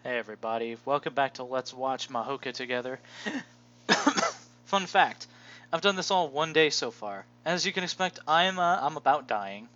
Hey everybody, welcome back to Let's Watch Mahouka together. Fun fact, I've done this all one day so far. As you can expect, I'm about dying.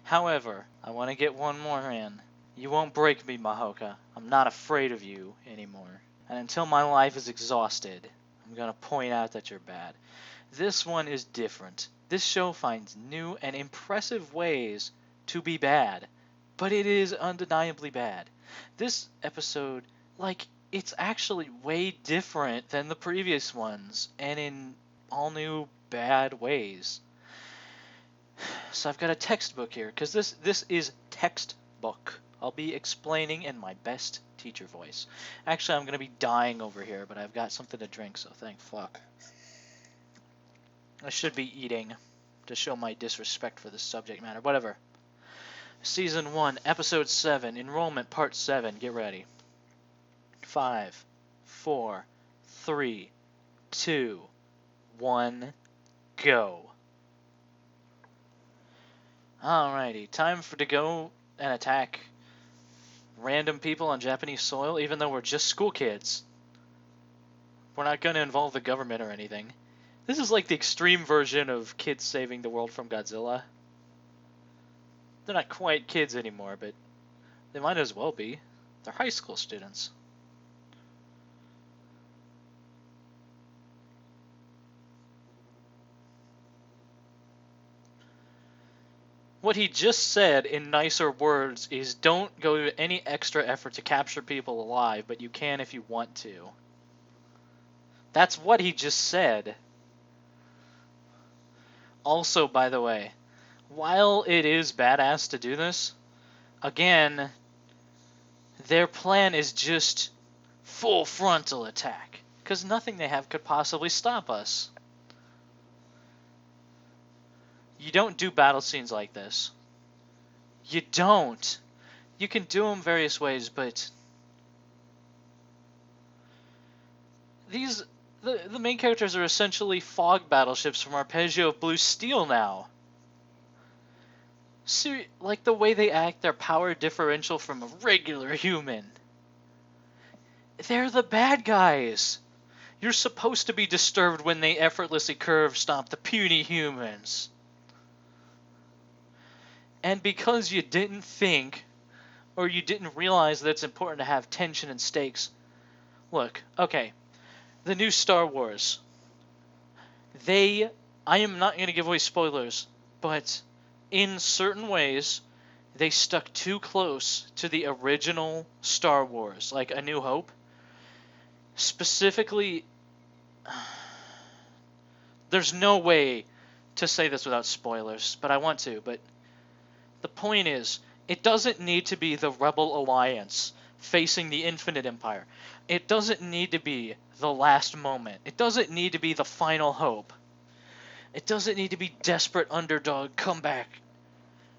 However, I want to get one more in. You won't break me, Mahouka. I'm not afraid of you anymore. And until my life is exhausted, I'm gonna point out that you're bad. This one is different. This show finds new and impressive ways to be bad, but it is undeniably bad. This episode, it's actually way different than the previous ones, and in all new bad ways. So I've got a textbook here, because this is textbook. I'll be explaining in my best teacher voice. Actually, I'm going to be dying over here, but I've got something to drink, so thank fuck. I should be eating to show my disrespect for the subject matter. Whatever. Season 1, Episode 7, Enrollment Part 7. Get ready. 5, 4, 3, 2, 1, go. Alrighty, time to go and attack random people on Japanese soil, even though we're just school kids. We're not going to involve the government or anything. This is like the extreme version of kids saving the world from Godzilla. They're not quite kids anymore, but they might as well be. They're high school students. What he just said in nicer words is don't go to any extra effort to capture people alive, but you can if you want to. That's what he just said. Also, by the way, while it is badass to do this, again, their plan is just full frontal attack, because nothing they have could possibly stop us. You don't do battle scenes like this. You don't. You can do them various ways, but the main characters are essentially fog battleships from Arpeggio of Blue Steel now. Like the way they act, their power differential from a regular human. They're the bad guys. You're supposed to be disturbed when they effortlessly curve stomp the puny humans. And because you didn't think, or you didn't realize that it's important to have tension and stakes, look, okay, the new Star Wars. I am not going to give away spoilers, but in certain ways, they stuck too close to the original Star Wars, like A New Hope. Specifically, there's no way to say this without spoilers, but I want to. But the point is, it doesn't need to be the Rebel Alliance facing the Infinite Empire. It doesn't need to be the last moment. It doesn't need to be the final hope. It doesn't need to be desperate underdog comeback.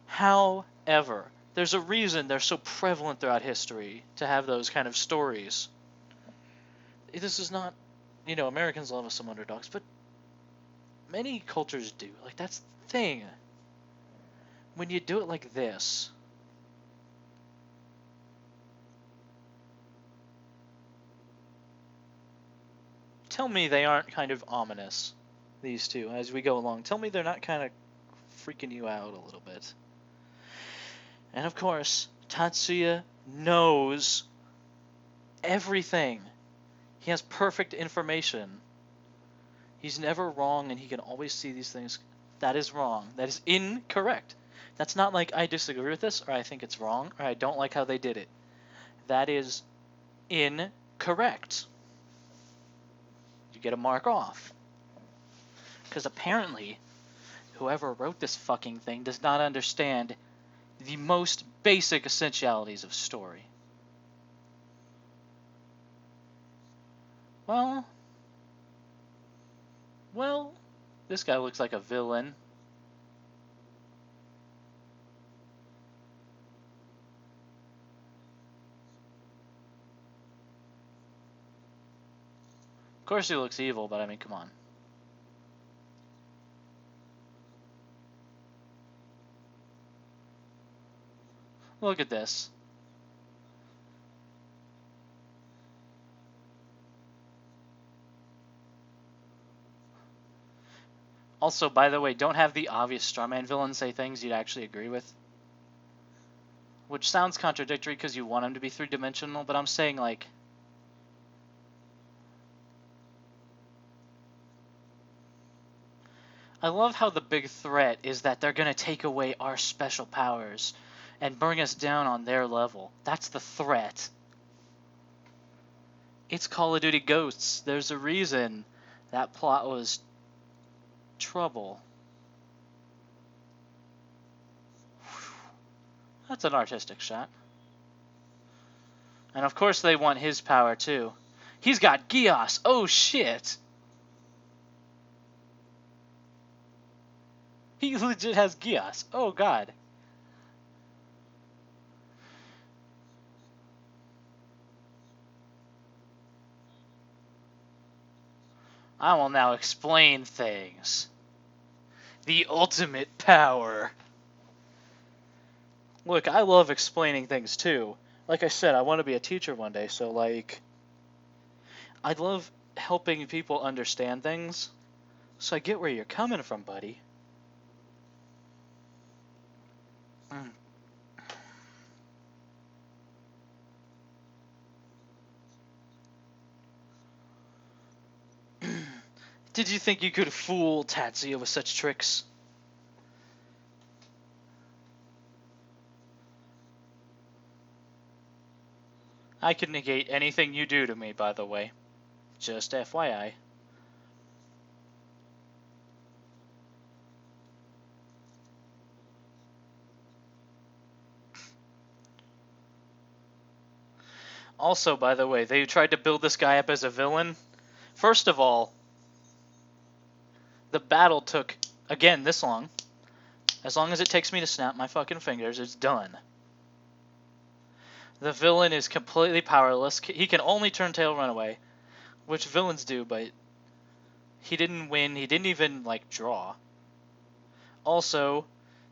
However, there's a reason they're so prevalent throughout history to have those kind of stories. This is not, Americans love us some underdogs, but many cultures do. Like, that's the thing. When you do it like this, tell me they aren't kind of ominous, these two, as we go along. Tell me they're not kind of freaking you out a little bit. And of course, Tatsuya knows everything. He has perfect information. He's never wrong, and he can always see these things. That is wrong. That is incorrect. That's not like I disagree with this, or I think it's wrong, or I don't like how they did it. That is incorrect. You get a mark off. Because apparently, whoever wrote this fucking thing does not understand the most basic essentialities of story. Well, this guy looks like a villain. Of course he looks evil, but I mean, come on. Look at this. Also, by the way, don't have the obvious strawman villain say things you'd actually agree with. Which sounds contradictory because you want him to be three-dimensional, but I'm saying, like... I love how the big threat is that they're going to take away our special powers and bring us down on their level. That's the threat. It's Call of Duty Ghosts. There's a reason that plot was trouble. That's an artistic shot. And of course they want his power too. He's got Gios. Oh shit. He legit has Gios. Oh god. I will now explain things. The ultimate power. Look, I love explaining things too. Like I said, I want to be a teacher one day, so like... I love helping people understand things. So I get where you're coming from, buddy. Did you think you could fool Tatsuya with such tricks? I could negate anything you do to me, by the way. Just FYI. Also, by the way, they tried to build this guy up as a villain. First of all, the battle took, again, this long. As long as it takes me to snap my fucking fingers, it's done. The villain is completely powerless. He can only turn tail, run away. Which villains do, but he didn't win. He didn't even, like, draw. Also,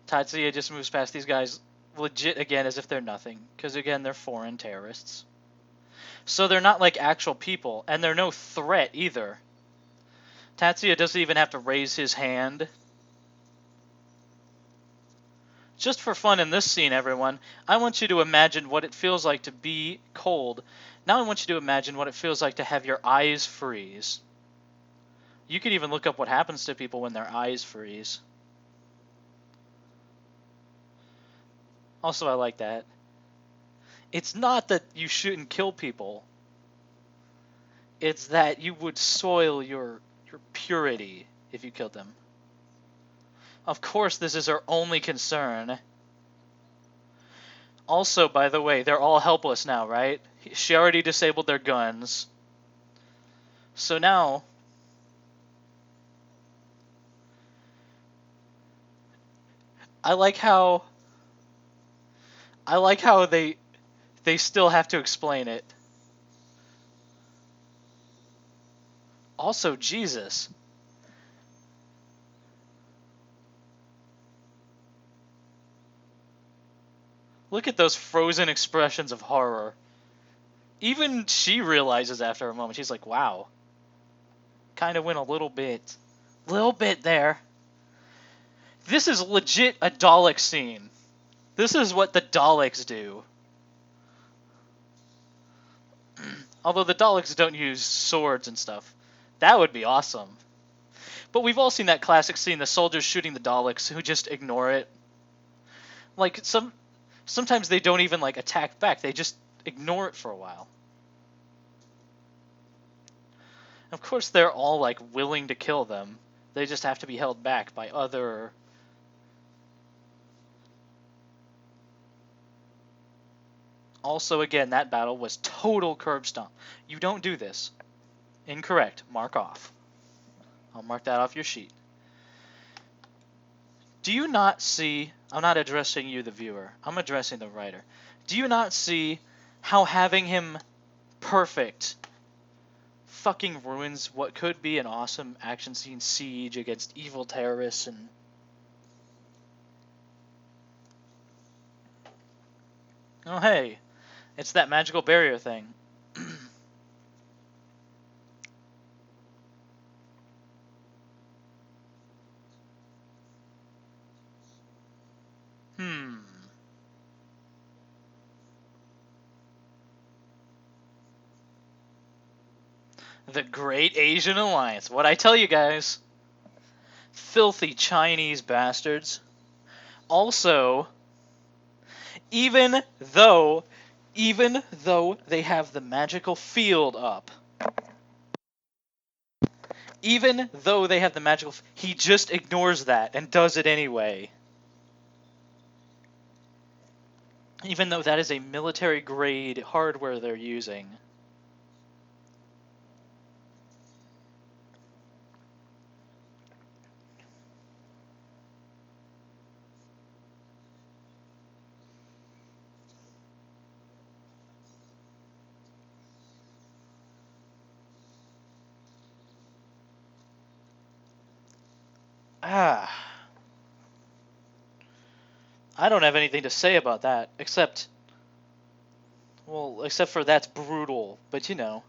Tatsuya just moves past these guys legit again as if they're nothing. Because, again, they're foreign terrorists. So they're not like actual people, and they're no threat either. Tatsuya doesn't even have to raise his hand. Just for fun in this scene, everyone, I want you to imagine what it feels like to be cold. Now I want you to imagine what it feels like to have your eyes freeze. You can even look up what happens to people when their eyes freeze. Also, I like that. It's not that you shouldn't kill people. It's that you would soil your purity if you killed them. Of course, this is our only concern. Also, by the way, they're all helpless now, right? She already disabled their guns. So now... I like how they still have to explain it. Also, Jesus. Look at those frozen expressions of horror. Even she realizes after a moment, she's like, wow. Kind of went a little bit. Little bit there. This is legit a Dalek scene. This is what the Daleks do. Although the Daleks don't use swords and stuff. That would be awesome. But we've all seen that classic scene, the soldiers shooting the Daleks who just ignore it. Like, sometimes they don't even, like, attack back. They just ignore it for a while. Of course, they're all, like, willing to kill them. They just have to be held back by other... Also, again, that battle was total curb stomp. You don't do this. Incorrect. Mark off. I'll mark that off your sheet. Do you not see... I'm not addressing you, the viewer. I'm addressing the writer. Do you not see how having him perfect fucking ruins what could be an awesome action scene siege against evil terrorists and... Oh, hey. It's that magical barrier thing. The Great Asian Alliance. What'd I tell you guys? Filthy Chinese bastards. Also, even though they have the magical field up, he just ignores that and does it anyway. Even though that is a military grade hardware they're using. I don't have anything to say about that, except for that's brutal, but you know.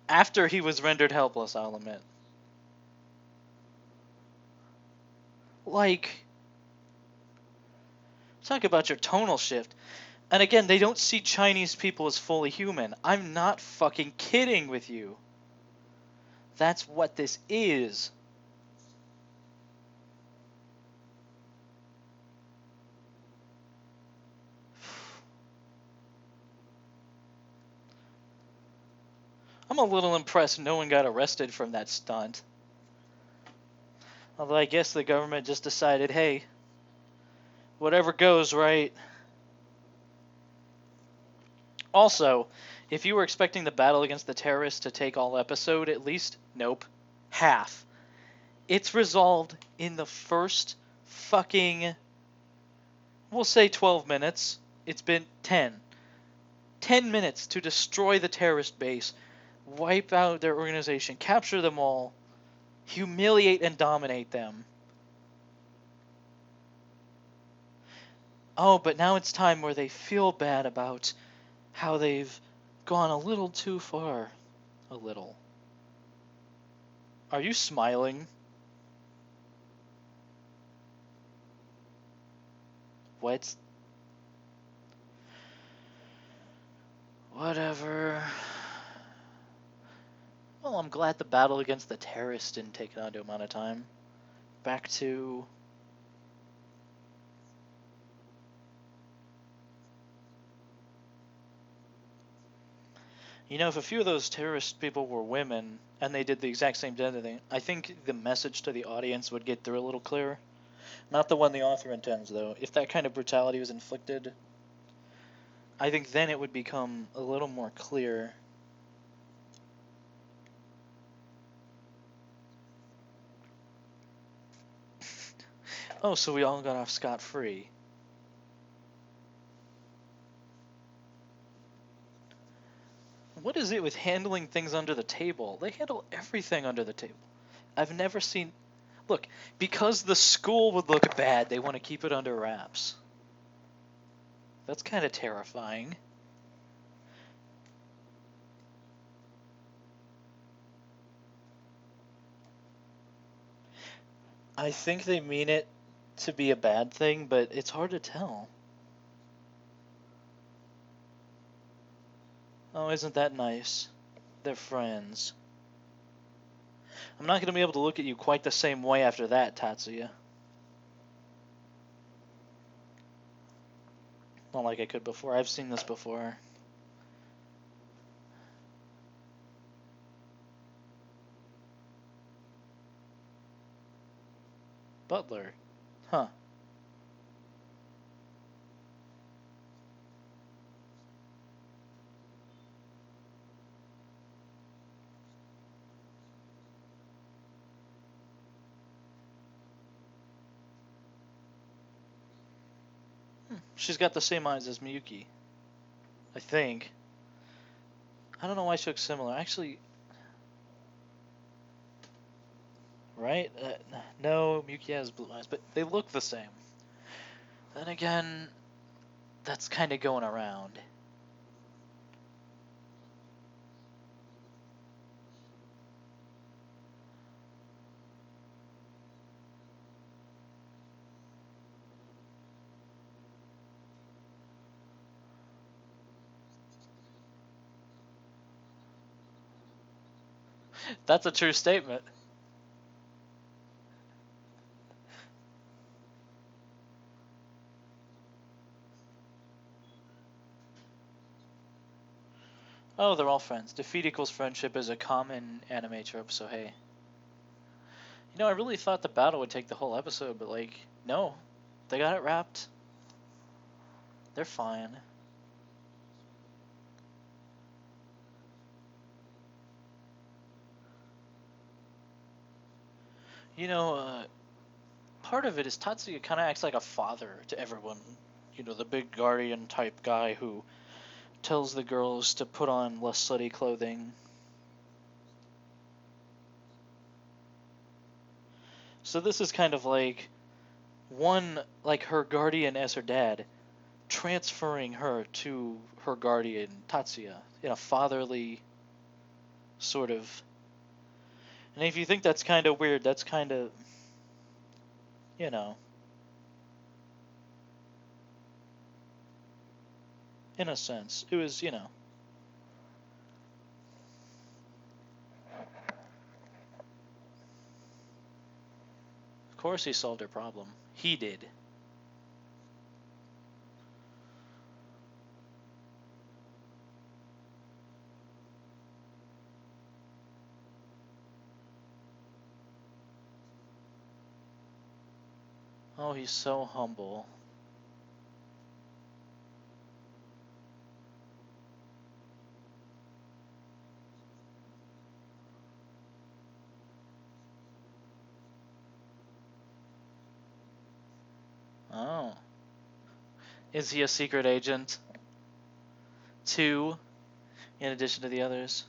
After he was rendered helpless, I'll admit. Like, talk about your tonal shift. And again, they don't see Chinese people as fully human. I'm not fucking kidding with you. That's what this is. I'm a little impressed no one got arrested from that stunt. Although I guess the government just decided, hey, whatever goes, right? Also, if you were expecting the battle against the terrorists to take all episode, at least, nope. Half. It's resolved in the first fucking, we'll say 12 minutes. It's been 10. 10 minutes to destroy the terrorist base, wipe out their organization, capture them all, humiliate and dominate them. Oh, but now it's time where they feel bad about how they've gone a little too far. A little. Are you smiling? What? Whatever. Well, I'm glad the battle against the terrorists didn't take an undue amount of time. Back to... You know, if a few of those terrorist people were women, and they did the exact same thing, I think the message to the audience would get through a little clearer. Not the one the author intends, though. If that kind of brutality was inflicted, I think then it would become a little more clear. Oh, so we all got off scot-free. What is it with handling things under the table? They handle everything under the table. I've never seen... Look, because the school would look bad, they want to keep it under wraps. That's kind of terrifying. I think they mean it to be a bad thing, but it's hard to tell. Oh, isn't that nice? They're friends. I'm not going to be able to look at you quite the same way after that, Tatsuya. Not like I could before. I've seen this before. Butler. Huh. She's got the same eyes as Miyuki. I think. I don't know why she looks similar. Actually... Right? No, Miyuki has blue eyes, but they look the same. Then again, that's kind of going around. That's a true statement. Oh, they're all friends. Defeat equals friendship is a common anime trope, so hey. I really thought the battle would take the whole episode, but like, no. They got it wrapped. They're fine. You know, part of it is Tatsuya kind of acts like a father to everyone. The big guardian type guy who tells the girls to put on less slutty clothing. So this is kind of like like her guardian as her dad, transferring her to her guardian Tatsuya in a fatherly sort of. And if you think that's kind of weird, that's kind of, you know, in a sense, it was. Of course he solved her problem. He did. Oh, he's so humble. Oh. Is he a secret agent? Too, in addition to the others?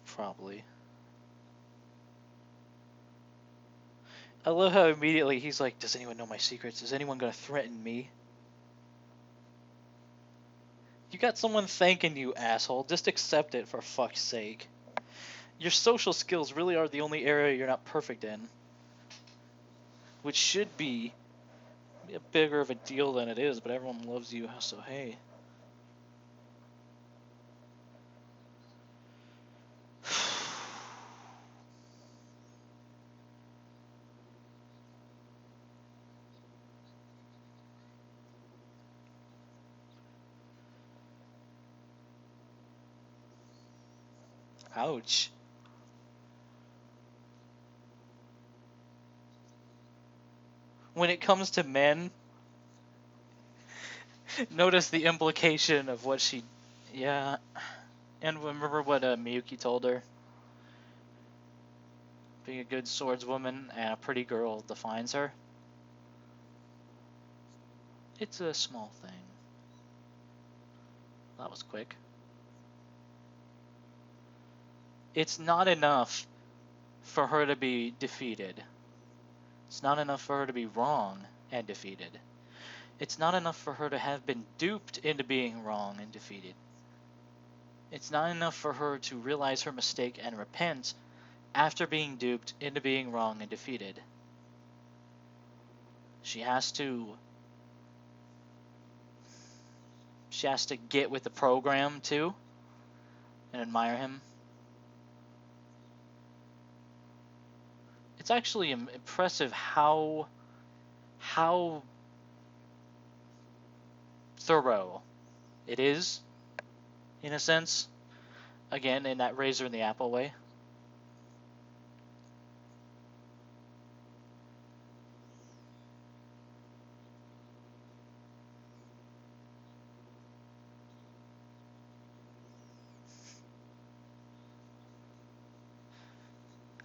Probably. I love how immediately he's like, does anyone know my secrets? Is anyone gonna threaten me? You got someone thanking you, asshole. Just accept it, for fuck's sake. Your social skills really are the only area you're not perfect in. Which should be a bigger of a deal than it is, but everyone loves you, so hey. Ouch. When it comes to men, notice the implication of what she. Yeah. And remember what Miyuki told her? Being a good swordswoman and a pretty girl defines her. It's a small thing. That was quick. It's not enough for her to be defeated. It's not enough for her to be wrong and defeated. It's not enough for her to have been duped into being wrong and defeated. It's not enough for her to realize her mistake and repent after being duped into being wrong and defeated. She has to get with the program too and admire him. It's actually impressive how thorough it is, in a sense. Again, in that razor in the apple way.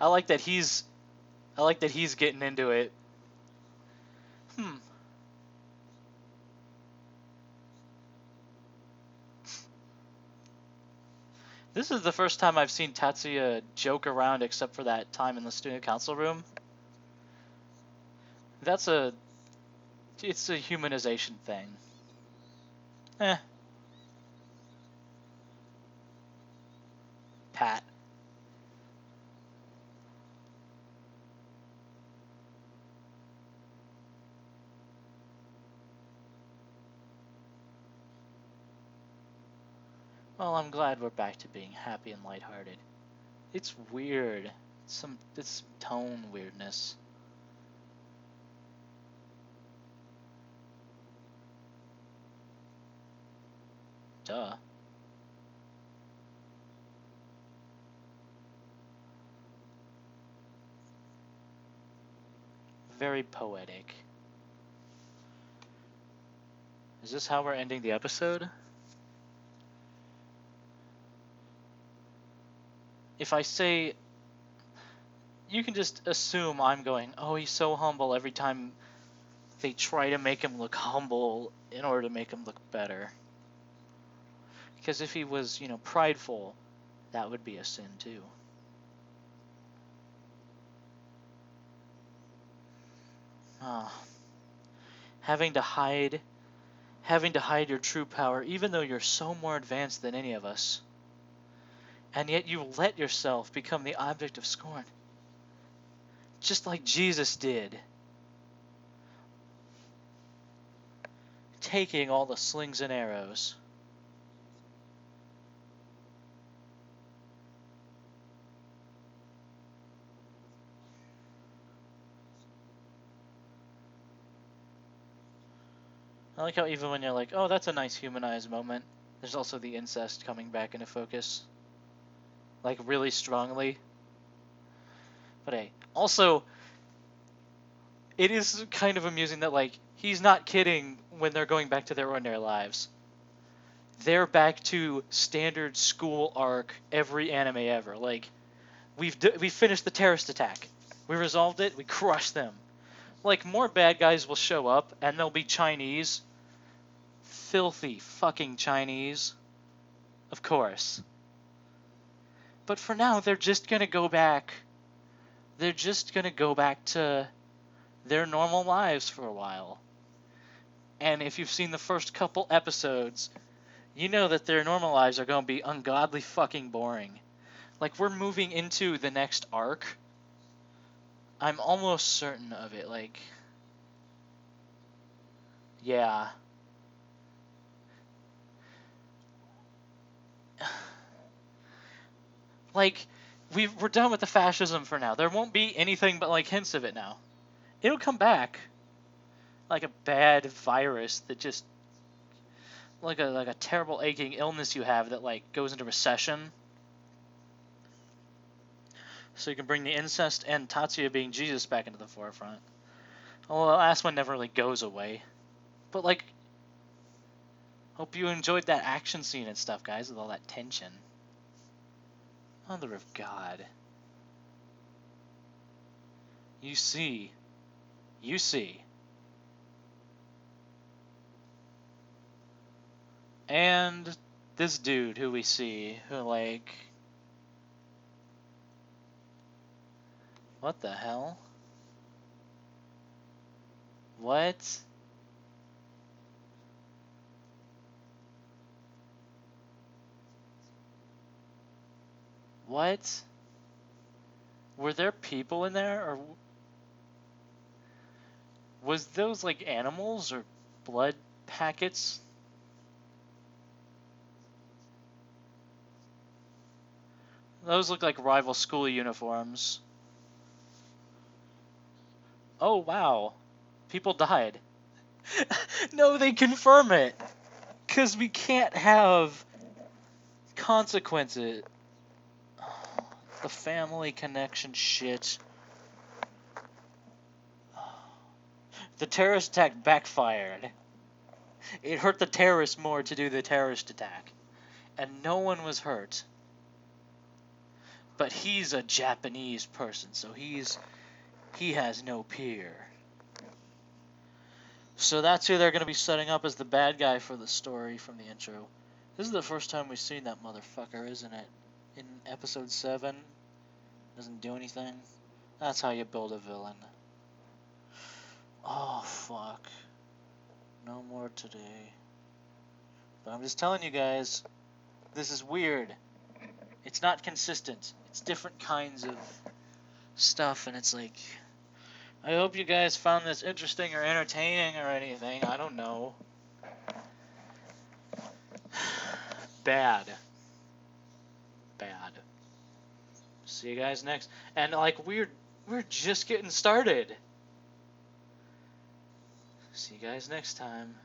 I like that he's getting into it. This is the first time I've seen Tatsuya joke around except for that time in the student council room. It's a humanization thing. Pat. Well, I'm glad we're back to being happy and lighthearted. It's weird. It's tone weirdness. Duh. Very poetic. Is this how we're ending the episode? If I say, you can just assume I'm going, oh, he's so humble every time they try to make him look humble in order to make him look better. Because if he was, prideful, that would be a sin too. Ah, having to hide your true power, even though you're so more advanced than any of us. And yet you let yourself become the object of scorn. Just like Jesus did. Taking all the slings and arrows. I like how even when you're like, oh, that's a nice humanized moment, there's also the incest coming back into focus. Like, really strongly. But hey, also, it is kind of amusing that, like, he's not kidding when they're going back to their ordinary lives. They're back to standard school arc every anime ever. Like, we finished the terrorist attack. We resolved it. We crushed them. Like, more bad guys will show up, and they'll be Chinese. Filthy fucking Chinese. Of course. But for now, they're just gonna go back. They're just gonna go back to their normal lives for a while. And if you've seen the first couple episodes, you know that their normal lives are gonna be ungodly fucking boring. Like, we're moving into the next arc. I'm almost certain of it, like... Yeah. Like, we're done with the fascism for now. There won't be anything but, like, hints of it now. It'll come back. Like a bad virus that just... Like a terrible aching illness you have that, like, goes into recession. So you can bring the incest and Tatsuya being Jesus back into the forefront. Well, the last one never really goes away. But, like, hope you enjoyed that action scene and stuff, guys, with all that tension. Mother of God. You see. You see. And this dude who we see, who, like... What the hell? What? What? Were there people in there, or... Was those, like, animals, or blood packets? Those look like rival school uniforms. Oh, wow. People died. No, they confirm it. Because we can't have consequences. The family connection shit. The terrorist attack backfired. It hurt the terrorists more to do the terrorist attack. And no one was hurt. But he's a Japanese person, so he has no peer. So that's who they're going to be setting up as the bad guy for the story from the intro. This is the first time we've seen that motherfucker, isn't it? In episode 7. Doesn't do anything. That's how you build a villain. Oh, fuck. No more today. But I'm just telling you guys, this is weird. It's not consistent. It's different kinds of stuff, and it's like... I hope you guys found this interesting or entertaining or anything. I don't know. Bad. See you guys next. And like we're just getting started. See you guys next time.